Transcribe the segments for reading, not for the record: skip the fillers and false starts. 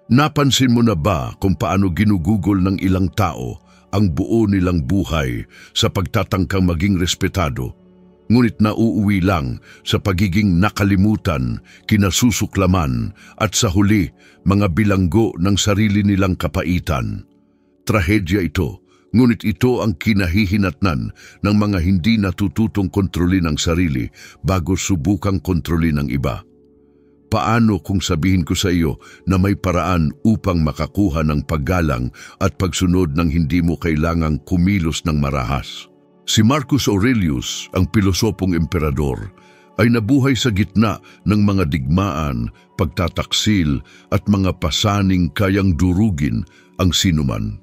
Napansin mo na ba kung paano ginugugol ng ilang tao ang buo nilang buhay sa pagtatangkang maging respetado, ngunit nauuwi lang sa pagiging nakalimutan, kinasusuklaman at sa huli mga bilanggo ng sarili nilang kapaitan? Trahedya ito, ngunit ito ang kinahihinatnan ng mga hindi natututong kontrolin ang sarili bago subukang kontrolin ang iba. Paano kung sabihin ko sa iyo na may paraan upang makakuha ng paggalang at pagsunod ng hindi mo kailangang kumilos ng marahas? Si Marcus Aurelius, ang pilosopong emperador, ay nabuhay sa gitna ng mga digmaan, pagtataksil at mga pasaning kayang durugin ang sinuman.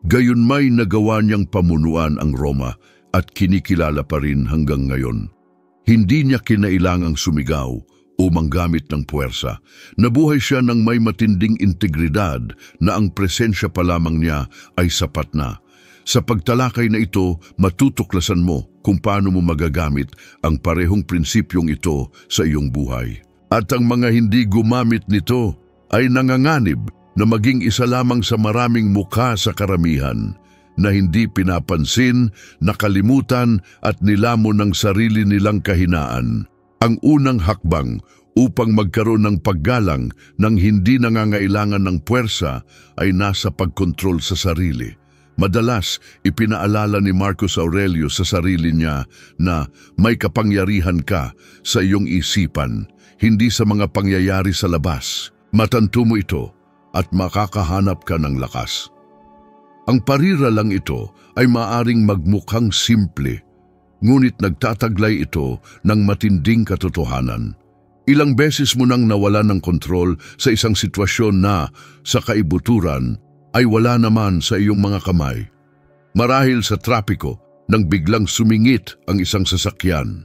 Gayunmay nagawa niyang pamunuan ang Roma at kinikilala pa rin hanggang ngayon. Hindi niya kinailangang sumigaw o manggamit ng puwersa. Nabuhay siya ng may matinding integridad na ang presensya pa lamang niya ay sapat na. Sa pagtalakay na ito, matutuklasan mo kung paano mo magagamit ang parehong prinsipyong ito sa iyong buhay. At ang mga hindi gumamit nito ay nanganganib na maging isa lamang sa maraming mukha sa karamihan na hindi pinapansin, nakalimutan at nilamon ng sarili nilang kahinaan. Ang unang hakbang upang magkaroon ng paggalang ng hindi nangangailangan ng puwersa ay nasa pagkontrol sa sarili. Madalas, ipinaalala ni Marcus Aurelius sa sarili niya na may kapangyarihan ka sa iyong isipan, hindi sa mga pangyayari sa labas. Matanto mo ito at makakahanap ka ng lakas. Ang parira lang ito ay maaring magmukhang simple, ngunit nagtataglay ito ng matinding katotohanan. Ilang beses mo nang nawala ng kontrol sa isang sitwasyon na, sa kaibuturan, ay wala naman sa iyong mga kamay. Marahil sa trapiko, nang biglang sumingit ang isang sasakyan.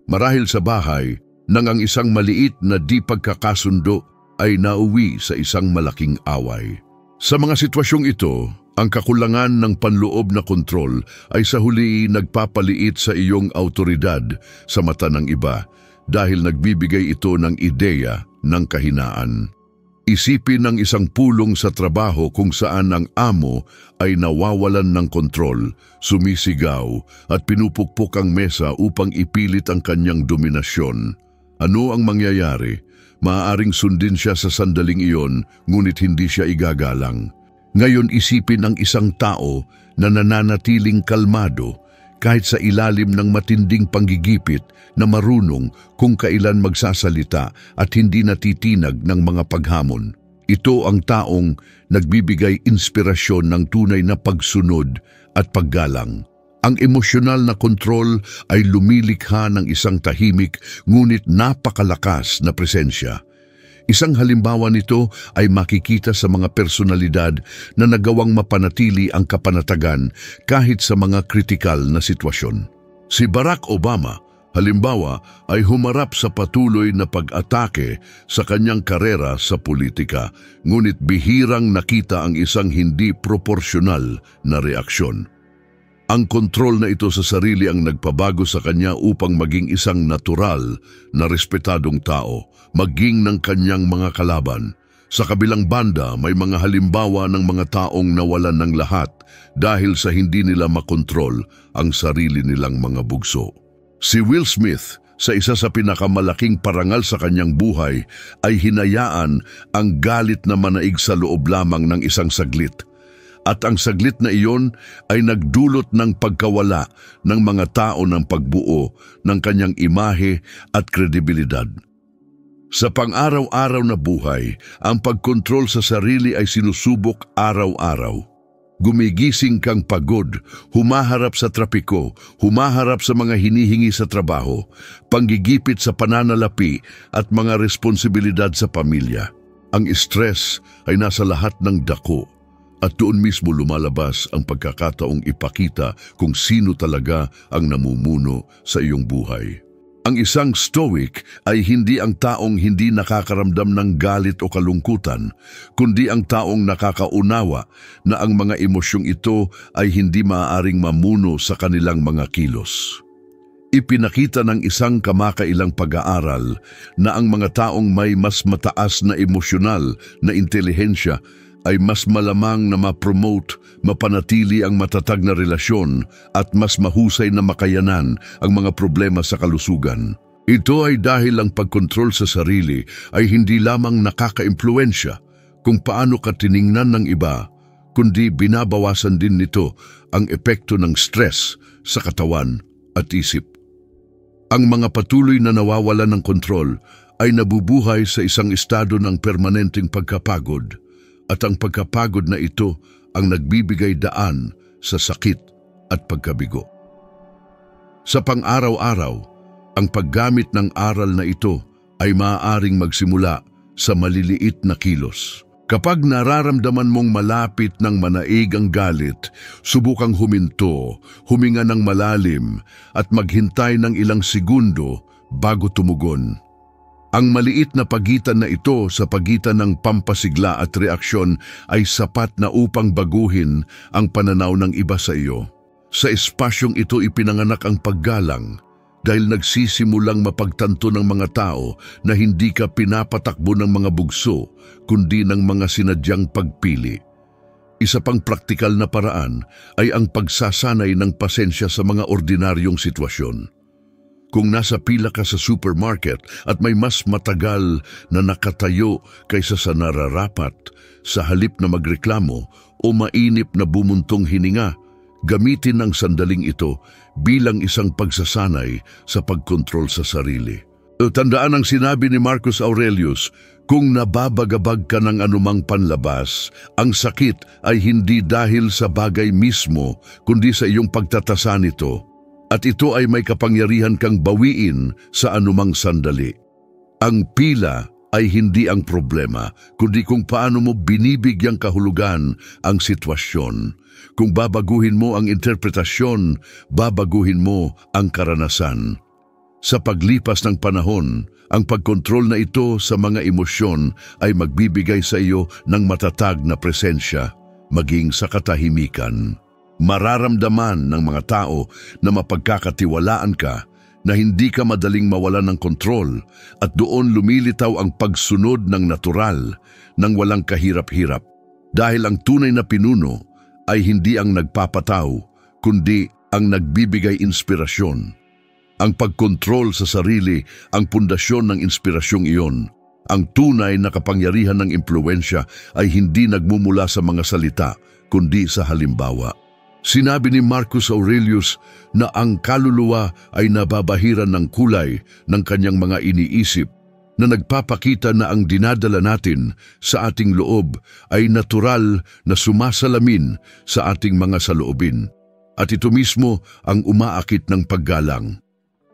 Marahil sa bahay, nang ang isang maliit na di pagkakasundo ay nauwi sa isang malaking away. Sa mga sitwasyong ito, ang kakulangan ng panloob na kontrol ay sa huli nagpapaliit sa iyong autoridad sa mata ng iba dahil nagbibigay ito ng ideya ng kahinaan. Isipin ng isang pulong sa trabaho kung saan ang amo ay nawawalan ng kontrol, sumisigaw at pinupukpok ang mesa upang ipilit ang kanyang dominasyon. Ano ang mangyayari? Maaaring sundin siya sa sandaling iyon, ngunit hindi siya igagalang. Ngayon isipin ang isang tao na nananatiling kalmado kahit sa ilalim ng matinding panggigipit na marunong kung kailan magsasalita at hindi natitinag ng mga paghamon. Ito ang taong nagbibigay inspirasyon ng tunay na pagsunod at paggalang. Ang emosyonal na kontrol ay lumilikha ng isang tahimik ngunit napakalakas na presensya. Isang halimbawa nito ay makikita sa mga personalidad na nagawang mapanatili ang kapanatagan kahit sa mga kritikal na sitwasyon. Si Barack Obama, halimbawa, ay humarap sa patuloy na pag-atake sa kanyang karera sa politika, ngunit bihirang nakita ang isang hindi proporsyonal na reaksyon. Ang kontrol na ito sa sarili ang nagpabago sa kanya upang maging isang natural na respetadong tao, maging ng kanyang mga kalaban. Sa kabilang banda, may mga halimbawa ng mga taong nawalan ng lahat dahil sa hindi nila makontrol ang sarili nilang mga bugso. Si Will Smith, sa isa sa pinakamalaking parangal sa kanyang buhay, ay hinayaan ang galit na manaig sa loob lamang ng isang saglit. At ang saglit na iyon ay nagdulot ng pagkawala ng mga tao ng pagbuo ng kanyang imahe at kredibilidad. Sa pang-araw-araw na buhay, ang pagkontrol sa sarili ay sinusubok araw-araw. Gumigising kang pagod, humaharap sa trapiko, humaharap sa mga hinihingi sa trabaho, panggigipit sa pananalapi at mga responsibilidad sa pamilya. Ang stress ay nasa lahat ng dako. At doon mismo lumalabas ang pagkakataong ipakita kung sino talaga ang namumuno sa iyong buhay. Ang isang stoic ay hindi ang taong hindi nakakaramdam ng galit o kalungkutan, kundi ang taong nakakaunawa na ang mga emosyong ito ay hindi maaaring mamuno sa kanilang mga kilos. Ipinakita ng isang kamakailang pag-aaral na ang mga taong may mas mataas na emosyonal na intelihensya ay mas malamang na ma-promote, mapanatili ang matatag na relasyon at mas mahusay na makayanan ang mga problema sa kalusugan. Ito ay dahil ang pagkontrol sa sarili ay hindi lamang nakaka-impluwensya kung paano ka tiningnan ng iba, kundi binabawasan din nito ang epekto ng stress sa katawan at isip. Ang mga patuloy na nawawalan ng kontrol ay nabubuhay sa isang estado ng permanenteng pagkapagod, at ang pagkapagod na ito ang nagbibigay daan sa sakit at pagkabigo. Sa pang-araw-araw, ang paggamit ng aral na ito ay maaaring magsimula sa maliliit na kilos. Kapag nararamdaman mong malapit ng manaig ang galit, subukang huminto, huminga ng malalim at maghintay ng ilang segundo bago tumugon. Ang maliit na pagitan na ito sa pagitan ng pampasigla at reaksyon ay sapat na upang baguhin ang pananaw ng iba sa iyo. Sa espasyong ito ipinanganak ang paggalang, dahil nagsisimulang mapagtanto ng mga tao na hindi ka pinapatakbo ng mga bugso, kundi ng mga sinadyang pagpili. Isa pang praktikal na paraan ay ang pagsasanay ng pasensya sa mga ordinaryong sitwasyon. Kung nasa pila ka sa supermarket at may mas matagal na nakatayo kaysa sa nararapat, sa halip na magreklamo o mainip na bumuntong hininga, gamitin ang sandaling ito bilang isang pagsasanay sa pagkontrol sa sarili. Tandaan ang sinabi ni Marcus Aurelius, kung nababagabag ka ng anumang panlabas, ang sakit ay hindi dahil sa bagay mismo, kundi sa iyong pagtatasa nito. At ito ay may kapangyarihan kang bawiin sa anumang sandali. Ang pila ay hindi ang problema, kundi kung paano mo binibigyang kahulugan ang sitwasyon. Kung babaguhin mo ang interpretasyon, babaguhin mo ang karanasan. Sa paglipas ng panahon, ang pagkontrol na ito sa mga emosyon ay magbibigay sa iyo ng matatag na presensya, maging sa katahimikan. Mararamdaman ng mga tao na mapagkakatiwalaan ka, na hindi ka madaling mawalan ng kontrol, at doon lumilitaw ang pagsunod ng natural, ng walang kahirap-hirap. Dahil ang tunay na pinuno ay hindi ang nagpapataw, kundi ang nagbibigay inspirasyon. Ang pagkontrol sa sarili ang pundasyon ng inspirasyong iyon. Ang tunay na kapangyarihan ng impluwensya ay hindi nagmumula sa mga salita, kundi sa halimbawa. Sinabi ni Marcus Aurelius na ang kaluluwa ay nababahiran ng kulay ng kanyang mga iniisip, na nagpapakita na ang dinadala natin sa ating loob ay natural na sumasalamin sa ating mga saloobin. At ito mismo ang umaakit ng paggalang.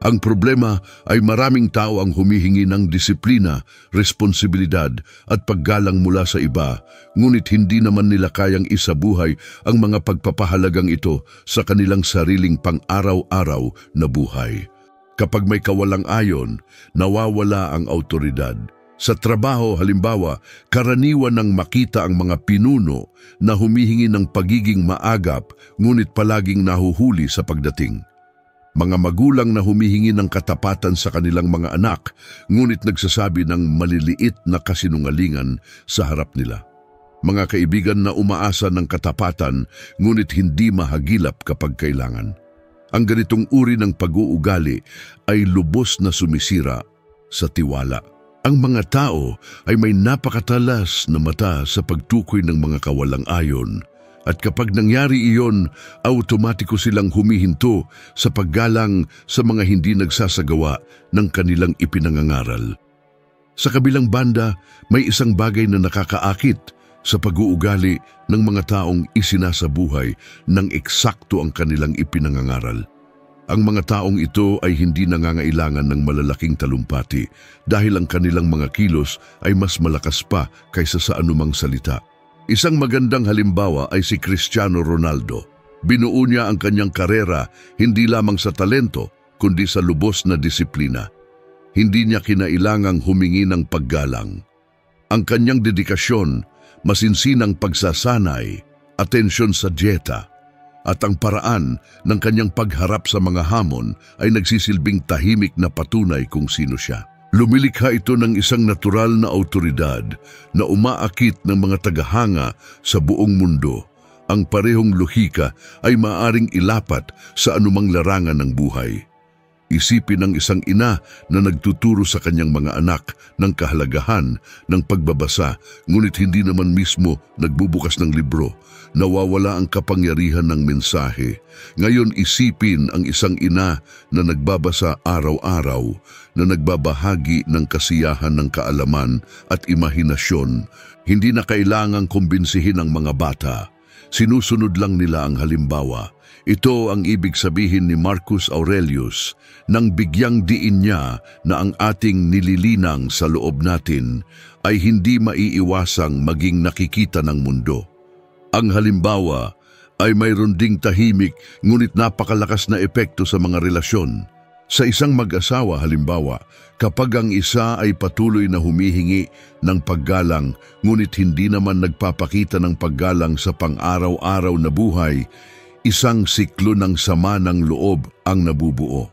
Ang problema ay maraming tao ang humihingi ng disiplina, responsibilidad at paggalang mula sa iba, ngunit hindi naman nila kayang isabuhay ang mga pagpapahalagang ito sa kanilang sariling pang-araw-araw na buhay. Kapag may kawalang ayon, nawawala ang awtoridad. Sa trabaho, halimbawa, karaniwan nang makita ang mga pinuno na humihingi ng pagiging maagap, ngunit palaging nahuhuli sa pagdating. Mga magulang na humihingi ng katapatan sa kanilang mga anak, ngunit nagsasabi ng maliliit na kasinungalingan sa harap nila. Mga kaibigan na umaasa ng katapatan, ngunit hindi mahagilap kapag kailangan. Ang ganitong uri ng pag-uugali ay lubos na sumisira sa tiwala. Ang mga tao ay may napakatalas na mata sa pagtukoy ng mga kawalang ayon. At kapag nangyari iyon, automatiko silang humihinto sa paggalang sa mga hindi nagsasagawa ng kanilang ipinangangaral. Sa kabilang banda, may isang bagay na nakakaakit sa pag-uugali ng mga taong isinasabuhay ng eksakto ang kanilang ipinangangaral. Ang mga taong ito ay hindi nangangailangan ng malalaking talumpati dahil ang kanilang mga kilos ay mas malakas pa kaysa sa anumang salita. Isang magandang halimbawa ay si Cristiano Ronaldo. Binuo niya ang kanyang karera hindi lamang sa talento, kundi sa lubos na disiplina. Hindi niya kinailangang humingi ng paggalang. Ang kanyang dedikasyon, masinsinang pagsasanay, atensyon sa dieta, at ang paraan ng kanyang pagharap sa mga hamon ay nagsisilbing tahimik na patunay kung sino siya. Lumilikha ito ng isang natural na awtoridad na umaakit ng mga tagahanga sa buong mundo. Ang parehong lohika ay maaaring ilapat sa anumang larangan ng buhay. Isipin ng isang ina na nagtuturo sa kanyang mga anak ng kahalagahan ng pagbabasa, ngunit hindi naman mismo nagbubukas ng libro. Nawawala ang kapangyarihan ng mensahe. Ngayon isipin ang isang ina na nagbabasa araw-araw, na nagbabahagi ng kasiyahan ng kaalaman at imahinasyon. Hindi na kailangang kumbinsihin ang mga bata. Sinusunod lang nila ang halimbawa. Ito ang ibig sabihin ni Marcus Aurelius nang bigyang diin niya na ang ating nililinang sa loob natin ay hindi maiiwasang maging nakikita ng mundo. Ang halimbawa ay mayroon ding tahimik ngunit napakalakas na epekto sa mga relasyon. Sa isang mag-asawa halimbawa, kapag ang isa ay patuloy na humihingi ng paggalang ngunit hindi naman nagpapakita ng paggalang sa pang-araw-araw na buhay, isang siklo ng sama ng loob ang nabubuo.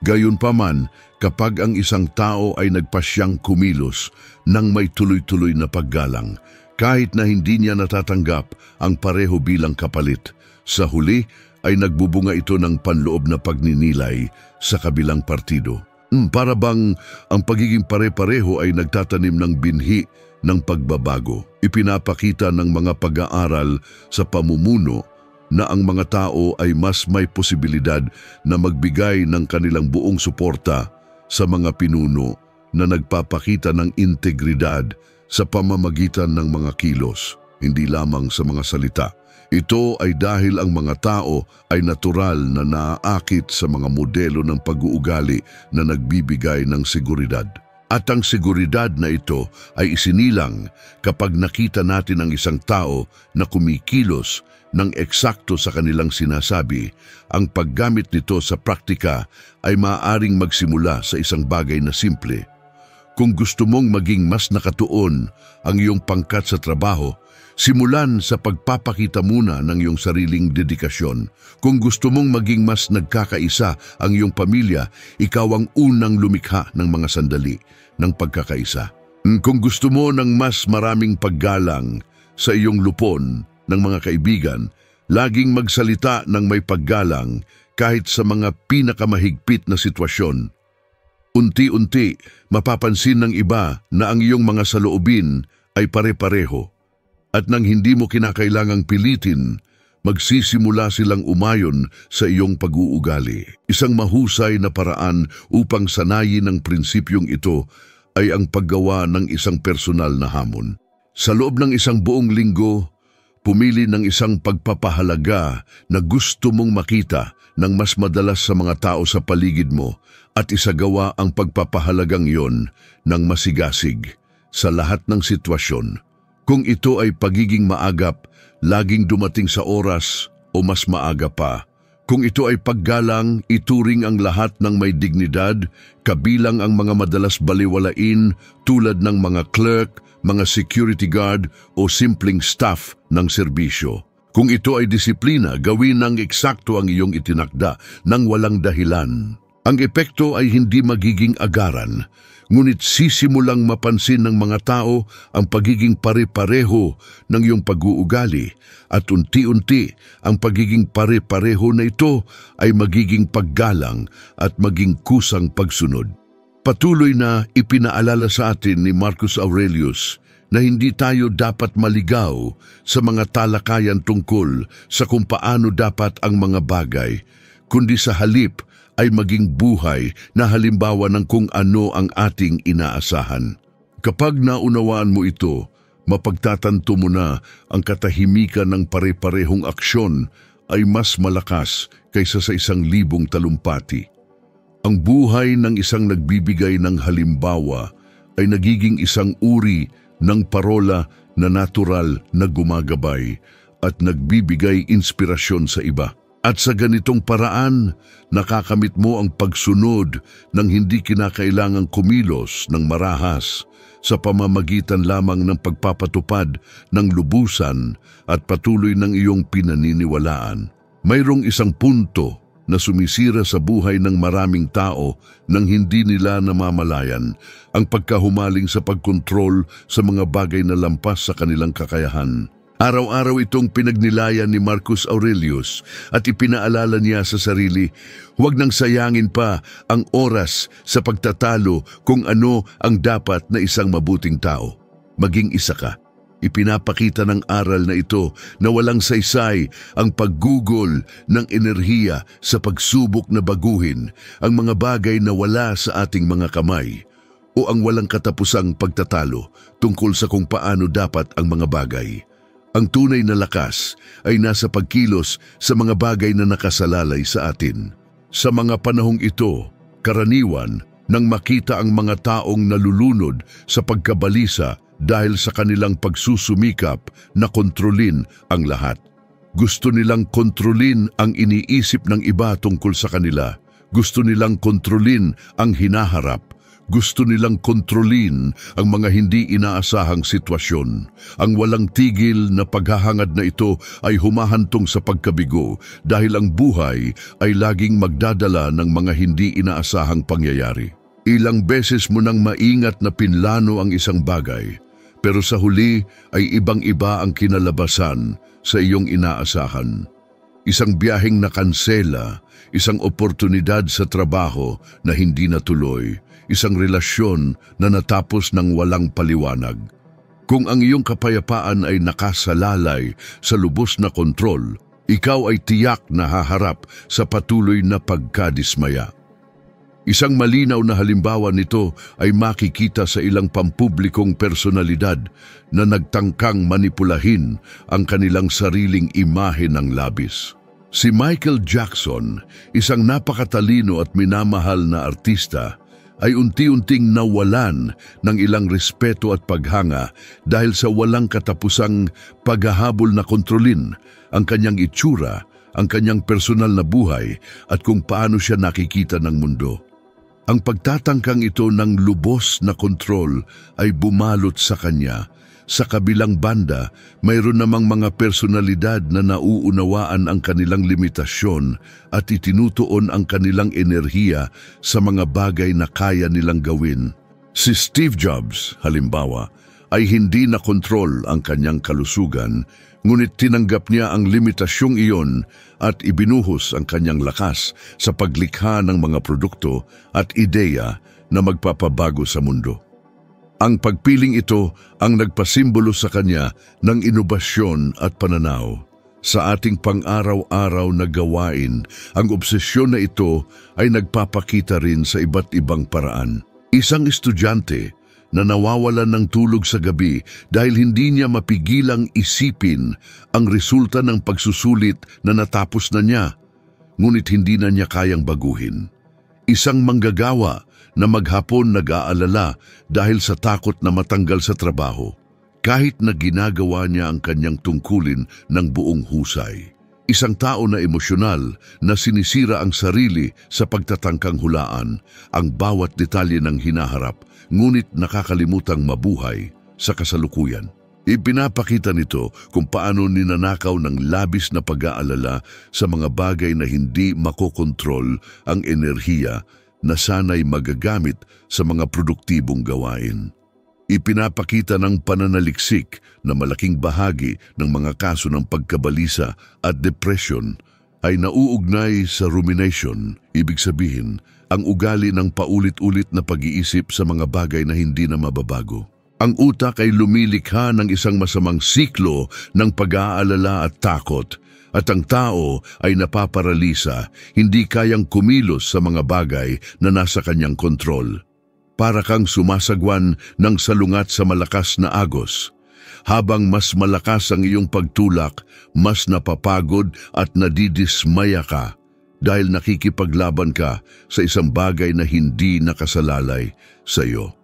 Gayunpaman, kapag ang isang tao ay nagpasyang kumilos ng may tuloy-tuloy na paggalang, kahit na hindi niya natatanggap ang pareho bilang kapalit, sa huli ay nagbubunga ito ng panloob na pagninilay sa kabilang partido. Para bang ang pagiging pare-pareho ay nagtatanim ng binhi ng pagbabago. Ipinapakita ng mga pag-aaral sa pamumuno na ang mga tao ay mas may posibilidad na magbigay ng kanilang buong suporta sa mga pinuno na nagpapakita ng integridad sa pamamagitan ng mga kilos, hindi lamang sa mga salita. Ito ay dahil ang mga tao ay natural na naaakit sa mga modelo ng pag-uugali na nagbibigay ng seguridad. At ang seguridad na ito ay isinilang kapag nakita natin ang isang tao na kumikilos ng eksakto sa kanilang sinasabi. Ang paggamit nito sa praktika ay maaaring magsimula sa isang bagay na simple. Kung gusto mong maging mas nakatuon ang iyong pangkat sa trabaho, simulan sa pagpapakita muna ng iyong sariling dedikasyon. Kung gusto mong maging mas nagkakaisa ang iyong pamilya, ikaw ang unang lumikha ng mga sandali ng pagkakaisa. Kung gusto mo ng mas maraming paggalang sa iyong lupon ng mga kaibigan, laging magsalita ng may paggalang kahit sa mga pinakamahigpit na sitwasyon. Unti-unti, mapapansin ng iba na ang iyong mga saloobin ay pare-pareho. At nang hindi mo kinakailangang pilitin, magsisimula silang umayon sa iyong pag-uugali. Isang mahusay na paraan upang sanayin ang prinsipyong ito ay ang paggawa ng isang personal na hamon. Sa loob ng isang buong linggo, pumili ng isang pagpapahalaga na gusto mong makita ng mas madalas sa mga tao sa paligid mo at isagawa ang pagpapahalagang iyon ng masigasig sa lahat ng sitwasyon. Kung ito ay pagiging maagap, laging dumating sa oras o mas maaga pa. Kung ito ay paggalang, ituring ang lahat ng may dignidad, kabilang ang mga madalas baliwalain tulad ng mga clerk, mga security guard o simpleng staff ng serbisyo. Kung ito ay disiplina, gawin ng eksakto ang iyong itinakda nang walang dahilan. Ang epekto ay hindi magiging agaran, ngunit sisimulang mapansin ng mga tao ang pagiging pare-pareho ng iyong pag-uugali at unti-unti ang pagiging pare-pareho na ito ay magiging paggalang at maging kusang pagsunod. Patuloy na ipinaalala sa atin ni Marcus Aurelius na hindi tayo dapat maligaw sa mga talakayan tungkol sa kung paano dapat ang mga bagay, kundi sa halip ay maging buhay na halimbawa ng kung ano ang ating inaasahan. Kapag naunawaan mo ito, mapagtatanto mo na ang katahimikan ng pare-parehong aksyon ay mas malakas kaysa sa 1,000 talumpati. Ang buhay ng isang nagbibigay ng halimbawa ay nagiging isang uri ng parola na natural na gumagabay at nagbibigay inspirasyon sa iba. At sa ganitong paraan, nakakamit mo ang pagsunod ng hindi kinakailangang kumilos ng marahas sa pamamagitan lamang ng pagpapatupad ng lubusan at patuloy ng iyong pinaniniwalaan. Mayroong isang punto na sumisira sa buhay ng maraming tao nang hindi nila namamalayan ang pagkahumaling sa pagkontrol sa mga bagay na lampas sa kanilang kakayahan. Araw-araw itong pinagnilayan ni Marcus Aurelius at ipinaalala niya sa sarili, huwag nang sayangin pa ang oras sa pagtatalo kung ano ang dapat na isang mabuting tao. Maging isa ka. Ipinapakita ng aral na ito na walang saysay ang paggugol ng enerhiya sa pagsubok na baguhin ang mga bagay na wala sa ating mga kamay o ang walang katapusang pagtatalo tungkol sa kung paano dapat ang mga bagay. Ang tunay na lakas ay nasa pagkilos sa mga bagay na nakasalalay sa atin. Sa mga panahong ito, karaniwan nang makita ang mga taong nalulunod sa pagkabalisa dahil sa kanilang pagsusumikap na kontrolin ang lahat. Gusto nilang kontrolin ang iniisip ng iba tungkol sa kanila. Gusto nilang kontrolin ang hinaharap. Gusto nilang kontrolin ang mga hindi inaasahang sitwasyon. Ang walang tigil na paghahangad na ito ay humahantong sa pagkabigo dahil ang buhay ay laging magdadala ng mga hindi inaasahang pangyayari. Ilang beses mo nang maingat na pinlano ang isang bagay, pero sa huli ay ibang-iba ang kinalabasan sa iyong inaasahan. Isang biyaheng nakansela, isang oportunidad sa trabaho na hindi natuloy, isang relasyon na natapos ng walang paliwanag. Kung ang iyong kapayapaan ay nakasalalay sa lubos na kontrol, ikaw ay tiyak na haharap sa patuloy na pagkadismaya. Isang malinaw na halimbawa nito ay makikita sa ilang pampublikong personalidad na nagtangkang manipulahin ang kanilang sariling imahe ng labis. Si Michael Jackson, isang napakatalino at minamahal na artista, ay unti-unting nawalan ng ilang respeto at paghanga dahil sa walang katapusang paghahabol na kontrolin ang kanyang itsura, ang kanyang personal na buhay at kung paano siya nakikita ng mundo. Ang pagtatangkang ito ng lubos na kontrol ay bumalot sa kanya. Sa kabilang banda, mayroon namang mga personalidad na nauunawaan ang kanilang limitasyon at itinutuon ang kanilang enerhiya sa mga bagay na kaya nilang gawin. Si Steve Jobs, halimbawa, ay hindi nakontrol ang kanyang kalusugan, ngunit tinanggap niya ang limitasyong iyon at ibinuhos ang kanyang lakas sa paglikha ng mga produkto at ideya na magpapabago sa mundo. Ang pagpiling ito ang nagpasimbolo sa kanya ng inobasyon at pananaw. Sa ating pang-araw-araw na gawain, ang obsesyon na ito ay nagpapakita rin sa iba't ibang paraan. Isang estudyante na nawawalan ng tulog sa gabi dahil hindi niya mapigilang isipin ang resulta ng pagsusulit na natapos na niya, ngunit hindi na niya kayang baguhin. Isang manggagawa na maghapon nag-aalala dahil sa takot na matanggal sa trabaho, kahit na ginagawa niya ang kanyang tungkulin ng buong husay. Isang tao na emosyonal na sinisira ang sarili sa pagtatangkang hulaan ang bawat detalye ng hinaharap, ngunit nakakalimutang mabuhay sa kasalukuyan. Ipinapakita nito kung paano ninanakaw ng labis na pag-aalala sa mga bagay na hindi makokontrol ang enerhiya na sana'y magagamit sa mga produktibong gawain. Ipinapakita ng pananaliksik na malaking bahagi ng mga kaso ng pagkabalisa at depression ay nauugnay sa rumination, ibig sabihin, ang ugali ng paulit-ulit na pag-iisip sa mga bagay na hindi na mababago. Ang utak ay lumilikha ng isang masamang siklo ng pag-aalala at takot, at ang tao ay napaparalisa, hindi kayang kumilos sa mga bagay na nasa kanyang kontrol. Para kang sumasagwan ng salungat sa malakas na agos. Habang mas malakas ang iyong pagtulak, mas napapagod at nadidismaya ka dahil nakikipaglaban ka sa isang bagay na hindi nakasalalay sa iyo.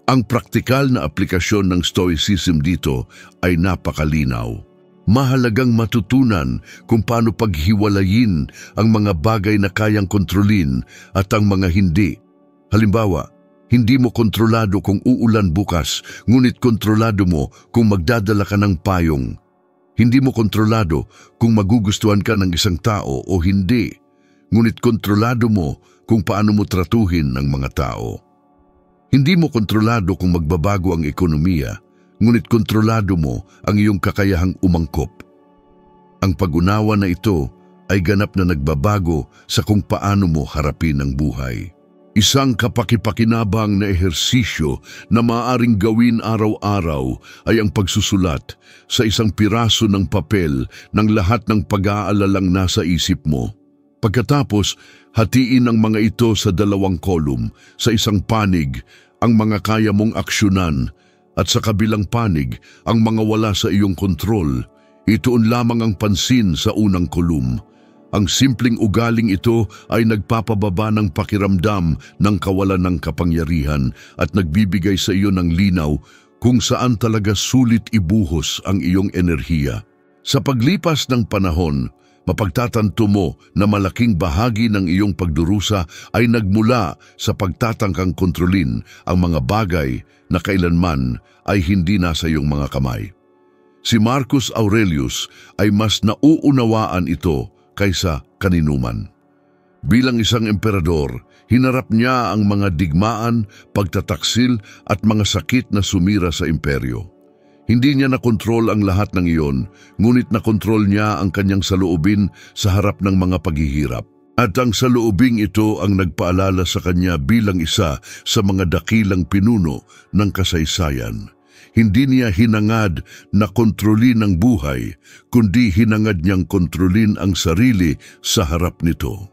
Ang praktikal na aplikasyon ng Stoicism dito ay napakalinaw. Mahalagang matutunan kung paano paghiwalayin ang mga bagay na kayang kontrolin at ang mga hindi. Halimbawa, hindi mo kontrolado kung uulan bukas, ngunit kontrolado mo kung magdadala ka ng payong. Hindi mo kontrolado kung magugustuhan ka ng isang tao o hindi, ngunit kontrolado mo kung paano mo tratuhin ng mga tao. Hindi mo kontrolado kung magbabago ang ekonomiya, ngunit kontrolado mo ang iyong kakayahang umangkop. Ang pag-unawa na ito ay ganap na nagbabago sa kung paano mo harapin ang buhay. Isang kapakipakinabang na ehersisyo na maaaring gawin araw-araw ay ang pagsusulat sa isang piraso ng papel ng lahat ng pag-aalalang nasa isip mo. Pagkatapos, hatiin ang mga ito sa 2 kolum, sa isang panig ang mga kaya mong aksyonan at sa kabilang panig ang mga wala sa iyong kontrol. Ituon lamang ang pansin sa unang kolum. Ang simpleng ugaling ito ay nagpapababa ng pakiramdam ng kawalan ng kapangyarihan at nagbibigay sa iyo ng linaw kung saan talaga sulit ibuhos ang iyong enerhiya. Sa paglipas ng panahon, mapagtatanto mo na malaking bahagi ng iyong pagdurusa ay nagmula sa pagtatangkang kontrolin ang mga bagay na kailanman ay hindi nasa iyong mga kamay. Si Marcus Aurelius ay mas nauunawaan ito kaysa kaninuman. Bilang isang emperador, hinarap niya ang mga digmaan, pagtataksil at mga sakit na sumira sa imperyo. Hindi niya nakontrol ang lahat ng iyon, ngunit nakontrol niya ang kanyang saloobin sa harap ng mga paghihirap. At ang saloobing ito ang nagpaalala sa kanya bilang isa sa mga dakilang pinuno ng kasaysayan. Hindi niya hinangad na kontrolin ang buhay, kundi hinangad niyang kontrolin ang sarili sa harap nito.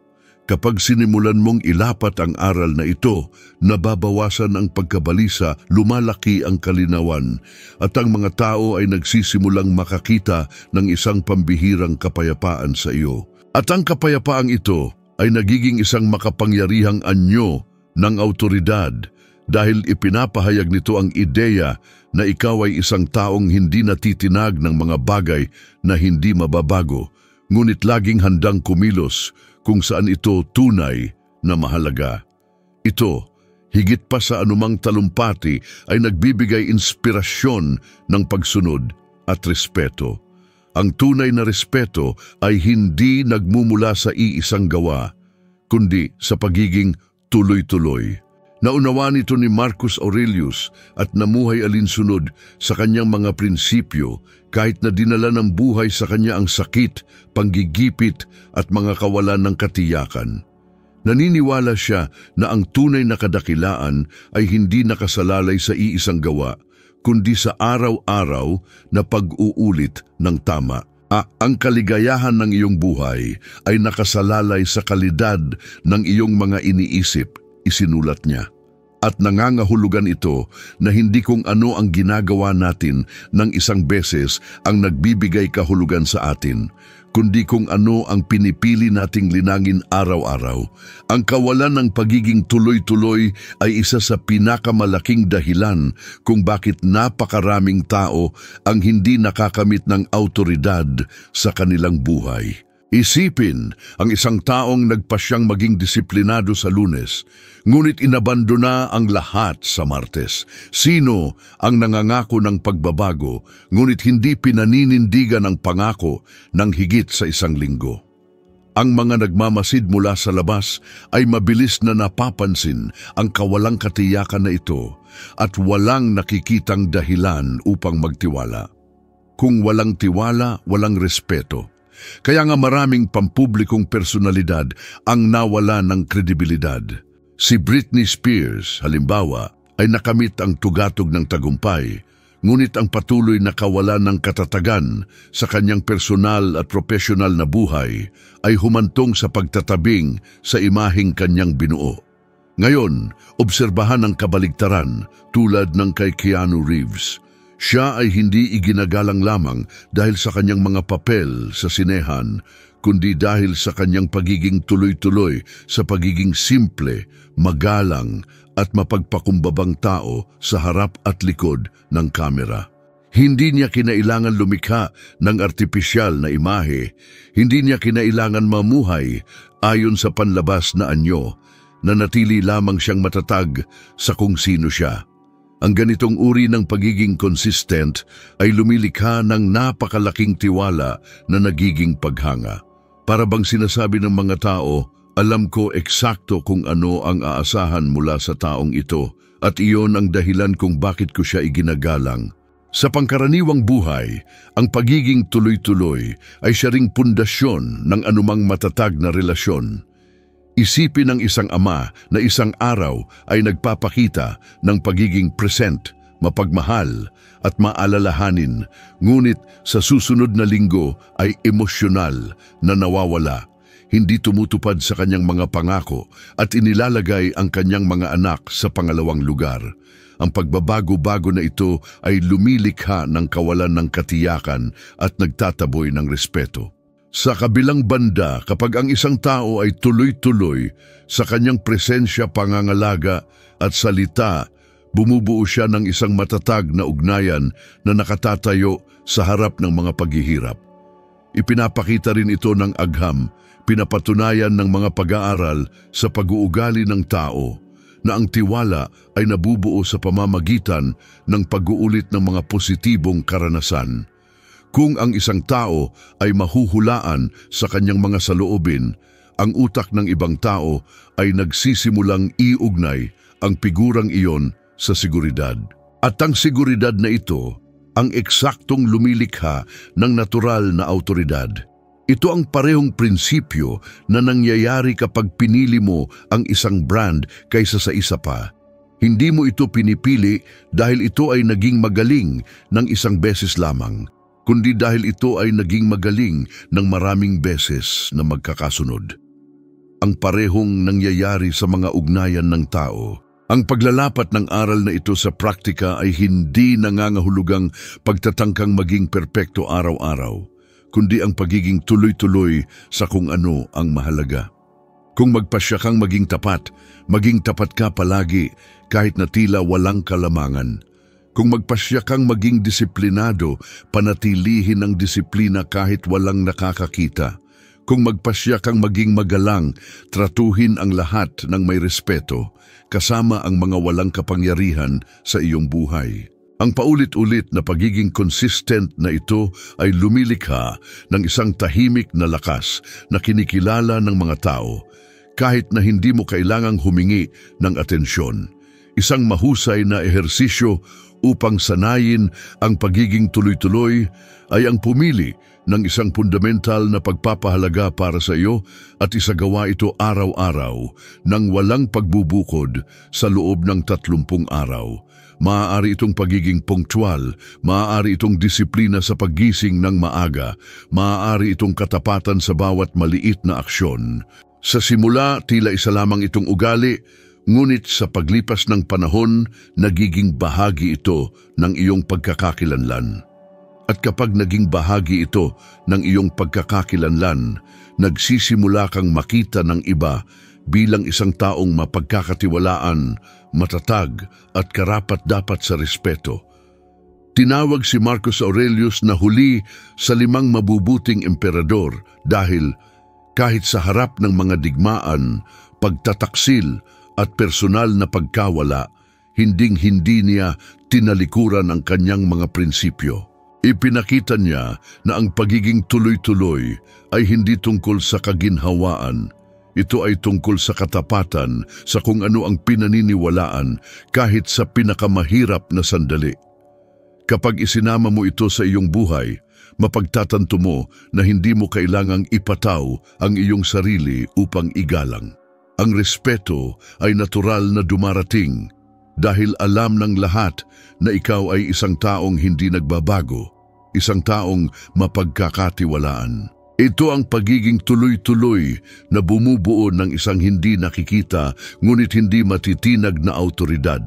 Kapag sinimulan mong ilapat ang aral na ito, nababawasan ang pagkabalisa, lumalaki ang kalinawan, at ang mga tao ay nagsisimulang makakita ng isang pambihirang kapayapaan sa iyo. At ang kapayapaang ito ay nagiging isang makapangyarihang anyo ng awtoridad dahil ipinapahayag nito ang ideya na ikaw ay isang taong hindi natitinag ng mga bagay na hindi mababago, ngunit laging handang kumilos kung saan ito tunay na mahalaga. Ito, higit pa sa anumang talumpati, ay nagbibigay inspirasyon ng pagsunod at respeto. Ang tunay na respeto ay hindi nagmumula sa iisang gawa, kundi sa pagiging tuloy-tuloy. Naunawa nito ni Marcus Aurelius at namuhay alinsunod sa kanyang mga prinsipyo kahit na dinala ng buhay sa kanya ang sakit, panggigipit at mga kawalan ng katiyakan. Naniniwala siya na ang tunay na kadakilaan ay hindi nakasalalay sa iisang gawa, kundi sa araw-araw na pag-uulit ng tama. Ang kaligayahan ng iyong buhay ay nakasalalay sa kalidad ng iyong mga iniisip, isinulat niya. At nangangahulugan ito na hindi kung ano ang ginagawa natin ng isang beses ang nagbibigay kahulugan sa atin, kundi kung ano ang pinipili nating linangin araw-araw. Ang kawalan ng pagiging tuloy-tuloy ay isa sa pinakamalaking dahilan kung bakit napakaraming tao ang hindi nakakamit ng awtoridad sa kanilang buhay. Isipin ang isang taong nagpasyang maging disiplinado sa Lunes, ngunit inabandona ang lahat sa Martes. Sino ang nangangako ng pagbabago, ngunit hindi pinaninindigan ang pangako ng higit sa isang linggo? Ang mga nagmamasid mula sa labas ay mabilis na napapansin ang kawalang katiyakan na ito at walang nakikitang dahilan upang magtiwala. Kung walang tiwala, walang respeto. Kaya nga maraming pampublikong personalidad ang nawala ng kredibilidad. Si Britney Spears, halimbawa, ay nakamit ang tugatog ng tagumpay, ngunit ang patuloy na kawalan ng katatagan sa kanyang personal at profesional na buhay ay humantong sa pagtatabing sa imaheng kanyang binuo. Ngayon, obserbahan ang kabaligtaran tulad ng kay Keanu Reeves. Siya ay hindi iginagalang lamang dahil sa kanyang mga papel sa sinehan, kundi dahil sa kanyang pagiging tuloy-tuloy, sa pagiging simple, magalang at mapagpakumbabang tao sa harap at likod ng kamera. Hindi niya kinailangan lumikha ng artipisyal na imahe. Hindi niya kinailangan mamuhay ayon sa panlabas na anyo. Nanatili lamang siyang matatag sa kung sino siya. Ang ganitong uri ng pagiging consistent ay lumilikha ng napakalaking tiwala na nagiging paghanga. Para bang sinasabi ng mga tao, alam ko eksakto kung ano ang aasahan mula sa taong ito at iyon ang dahilan kung bakit ko siya iginagalang. Sa pangkaraniwang buhay, ang pagiging tuloy-tuloy ay siya ring pundasyon ng anumang matatag na relasyon. Isipin ng isang ama na isang araw ay nagpapakita ng pagiging present, mapagmahal at maalalahanin, ngunit sa susunod na linggo ay emosyonal na nawawala. Hindi tumutupad sa kanyang mga pangako at inilalagay ang kanyang mga anak sa pangalawang lugar. Ang pagbabago-bago na ito ay lumilikha ng kawalan ng katiyakan at nagtataboy ng respeto. Sa kabilang banda, kapag ang isang tao ay tuloy-tuloy sa kanyang presensya, pangangalaga at salita, bumubuo siya ng isang matatag na ugnayan na nakatatayo sa harap ng mga paghihirap. Ipinapakita rin ito ng agham, pinapatunayan ng mga pag-aaral sa pag-uugali ng tao na ang tiwala ay nabubuo sa pamamagitan ng pag-uulit ng mga positibong karanasan. Kung ang isang tao ay mahuhulaan sa kanyang mga saloobin, ang utak ng ibang tao ay nagsisimulang iugnay ang figurang iyon sa seguridad. At ang seguridad na ito ang eksaktong lumilikha ng natural na awtoridad. Ito ang parehong prinsipyo na nangyayari kapag pinili mo ang isang brand kaysa sa isa pa. Hindi mo ito pinipili dahil ito ay naging magaling ng isang beses lamang, kundi dahil ito ay naging magaling ng maraming beses na magkakasunod. Ang parehong nangyayari sa mga ugnayan ng tao. Ang paglalapat ng aral na ito sa praktika ay hindi nangangahulugang pagtatangkang maging perpekto araw-araw, kundi ang pagiging tuloy-tuloy sa kung ano ang mahalaga. Kung magpasya kang maging tapat ka palagi kahit na tila walang kalamangan. Kung magpasya kang maging disiplinado, panatilihin ang disiplina kahit walang nakakakita. Kung magpasya kang maging magalang, tratuhin ang lahat ng may respeto, kasama ang mga walang kapangyarihan sa iyong buhay. Ang paulit-ulit na pagiging consistent na ito ay lumilikha ng isang tahimik na lakas na kinikilala ng mga tao, kahit na hindi mo kailangang humingi ng atensyon. Isang mahusay na ehersisyo upang sanayin ang pagiging tuloy-tuloy ay ang pumili ng isang fundamental na pagpapahalaga para sa iyo at isagawa ito araw-araw ng walang pagbubukod sa loob ng 30 araw. Maaari itong pagiging punctual, maaari itong disiplina sa paggising ng maaga, maaari itong katapatan sa bawat maliit na aksyon. Sa simula, tila isa lamang itong ugali, ngunit sa paglipas ng panahon, nagiging bahagi ito ng iyong pagkakakilanlan. At kapag naging bahagi ito ng iyong pagkakakilanlan, nagsisimula kang makita ng iba bilang isang taong mapagkakatiwalaan, matatag at karapat-dapat sa respeto. Tinawag si Marcus Aurelius na huli sa 5 mabubuting emperador dahil kahit sa harap ng mga digmaan, pagtataksil at personal na pagkawala, hinding-hindi niya tinalikuran ang kanyang mga prinsipyo. Ipinakita niya na ang pagiging tuloy-tuloy ay hindi tungkol sa kaginhawaan. Ito ay tungkol sa katapatan sa kung ano ang pinaniniwalaan kahit sa pinakamahirap na sandali. Kapag isinama mo ito sa iyong buhay, mapagtatanto mo na hindi mo kailangang ipataw ang iyong sarili upang igalang. Ang respeto ay natural na dumarating dahil alam ng lahat na ikaw ay isang taong hindi nagbabago, isang taong mapagkakatiwalaan. Ito ang pagiging tuloy-tuloy na bumubuo ng isang hindi nakikita ngunit hindi matitinag na awtoridad.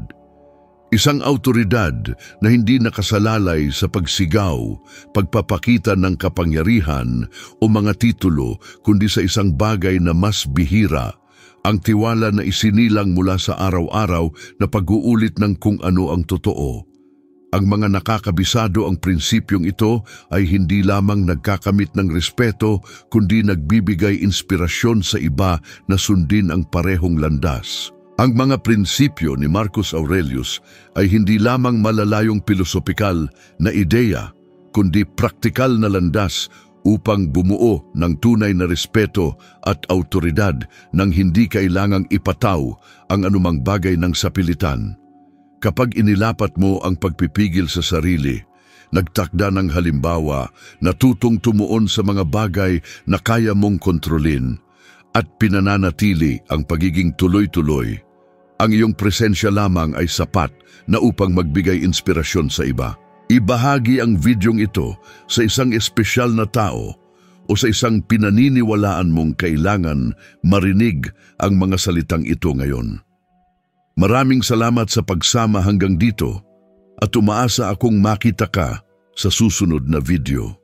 Isang awtoridad na hindi nakasalalay sa pagsigaw, pagpapakita ng kapangyarihan o mga titulo kundi sa isang bagay na mas bihira, ang tiwala na isinilang mula sa araw-araw na pag-uulit ng kung ano ang totoo. Ang mga nakakabisado ang prinsipyong ito ay hindi lamang nagkakamit ng respeto, kundi nagbibigay inspirasyon sa iba na sundin ang parehong landas. Ang mga prinsipyo ni Marcus Aurelius ay hindi lamang malalayong pilosopikal na ideya, kundi praktikal na landas upang bumuo ng tunay na respeto at awtoridad nang hindi kailangang ipataw ang anumang bagay ng sapilitan. Kapag inilapat mo ang pagpipigil sa sarili, nagtakda ng halimbawa, natutong tumuon sa mga bagay na kaya mong kontrolin, at pinananatili ang pagiging tuloy-tuloy, ang iyong presensya lamang ay sapat na upang magbigay inspirasyon sa iba. Ibahagi ang videong ito sa isang espesyal na tao o sa isang pinaniniwalaan mong kailangan marinig ang mga salitang ito ngayon. Maraming salamat sa pagsama hanggang dito at umaasa akong makita ka sa susunod na video.